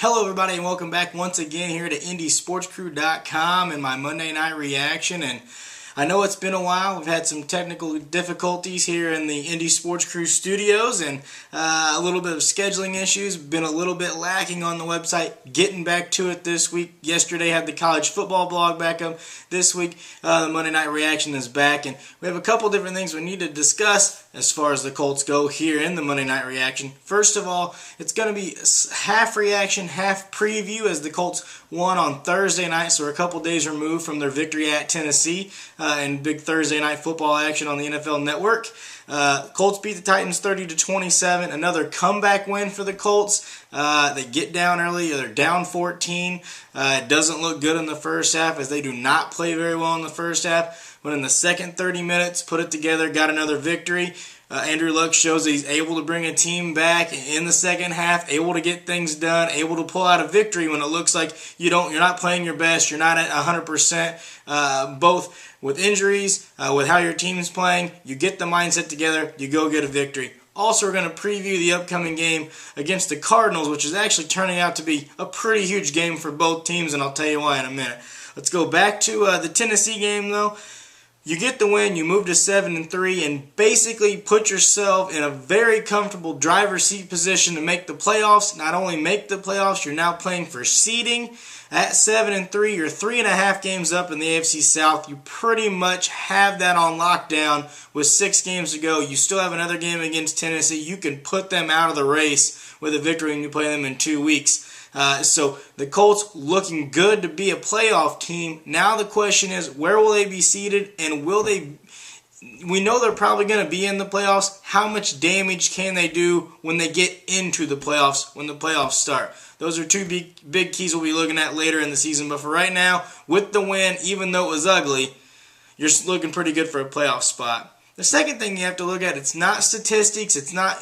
Hello everybody and welcome back once again here to IndySportsCrew.com and my Monday night reaction. And I know it's been a while. We've had some technical difficulties here in the Indy Sports Crew studios and a little bit of scheduling issues. Been a little bit lacking on the website. Getting back to it this week. Yesterday had the college football blog back up. This week the Monday night reaction is back, and we have a couple different things we need to discuss as far as the Colts go here in the Monday night reaction. First of all, it's going to be half reaction, half preview, as the Colts won on Thursday night, so we're a couple days removed from their victory at Tennessee and big Thursday night football action on the NFL Network. Colts beat the Titans 30-27, another comeback win for the Colts. They get down early, they're down 14. It doesn't look good in the first half, as they do not play very well in the first half, but in the second 30 minutes, put it together, got another victory. Andrew Luck shows that he's able to bring a team back in the second half, able to get things done, able to pull out a victory when it looks like you're not playing your best, you're not at 100%, both with injuries, with how your team's playing. You get the mindset together, you go get a victory. Also, we're going to preview the upcoming game against the Cardinals, which is actually turning out to be a pretty huge game for both teams, and I'll tell you why in a minute. Let's go back to the Tennessee game, though. You get the win, you move to 7-3, and basically put yourself in a very comfortable driver's seat position to make the playoffs. Not only make the playoffs, you're now playing for seeding. At 7-3, you're 3.5 games up in the AFC South. You pretty much have that on lockdown with 6 games to go. You still have another game against Tennessee. You can put them out of the race with a victory when you play them in 2 weeks. So the Colts looking good to be a playoff team. Now the question is, where will they be seated, and will they? We know they're probably going to be in the playoffs. How much damage can they do when they get into the playoffs, when the playoffs start? Those are two big keys we'll be looking at later in the season. But for right now, with the win, even though it was ugly, you're looking pretty good for a playoff spot. The second thing you have to look at, it's not statistics, it's not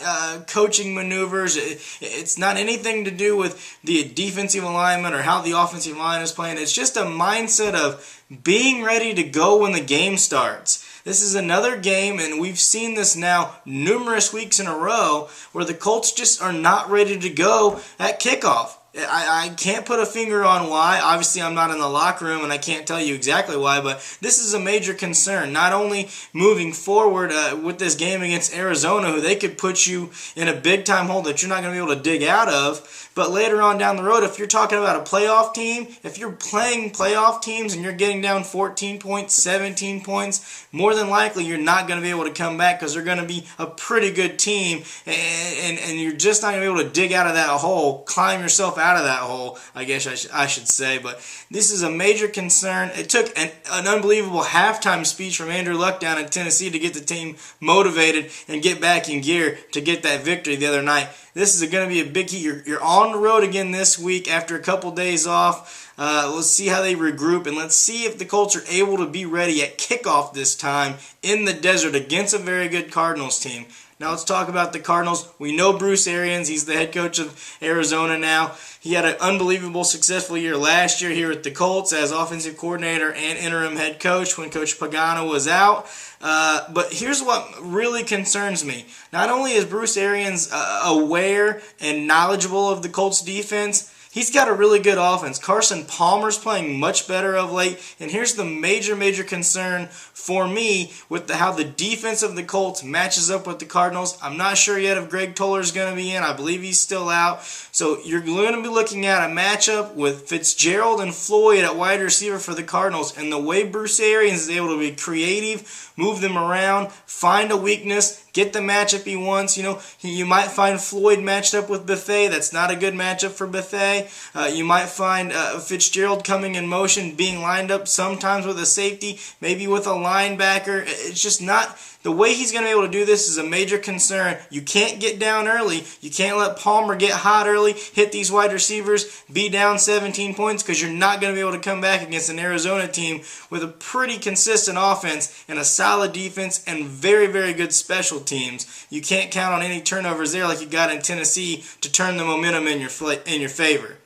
coaching maneuvers, it's not anything to do with the defensive alignment or how the offensive line is playing. It's just a mindset of being ready to go when the game starts. This is another game, and we've seen this now numerous weeks in a row, where the Colts just are not ready to go at kickoff. I can't put a finger on why. Obviously, I'm not in the locker room, and I can't tell you exactly why, but this is a major concern. Not only moving forward with this game against Arizona, who they could put you in a big-time hole that you're not going to be able to dig out of, but later on down the road, if you're talking about a playoff team, if you're playing playoff teams and you're getting down 14 points, 17 points, more than likely you're not going to be able to come back, because they're going to be a pretty good team, and you're just not going to be able to dig out of that hole, climb yourself out of that hole, I guess I should say. But this is a major concern. It took an unbelievable halftime speech from Andrew Luck down in Tennessee to get the team motivated and get back in gear to get that victory the other night. This is going to be a big key. You're on the road again this week after a couple days off. Let's see how they regroup, and let's see if the Colts are able to be ready at kickoff this time in the desert against a very good Cardinals team. Now let's talk about the Cardinals. We know Bruce Arians. He's the head coach of Arizona now. He had an unbelievable, successful year last year here with the Colts as offensive coordinator and interim head coach when Coach Pagano was out. But here's what really concerns me. Not only is Bruce Arians aware and knowledgeable of the Colts defense, he's got a really good offense. Carson Palmer's playing much better of late. And here's the major concern for me with how the defense of the Colts matches up with the Cardinals. I'm not sure yet if Greg Toller's going to be in. I believe he's still out. So you're going to be looking at a matchup with Fitzgerald and Floyd at wide receiver for the Cardinals. And the way Bruce Arians is able to be creative, move them around, find a weakness, get the matchup he wants. You might find Floyd matched up with Buffet. That's not a good matchup for Buffet. You might find Fitzgerald coming in motion, being lined up sometimes with a safety, maybe with a linebacker. It's just not the way he's going to be able to do this is a major concern. You can't get down early. You can't let Palmer get hot early, hit these wide receivers, be down 17 points, because you're not going to be able to come back against an Arizona team with a pretty consistent offense and a solid defense and very good special teams. You can't count on any turnovers there like you got in Tennessee to turn the momentum in your favor.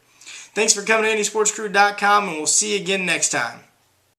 Thanks for coming to IndySportsCrew.com, and we'll see you again next time.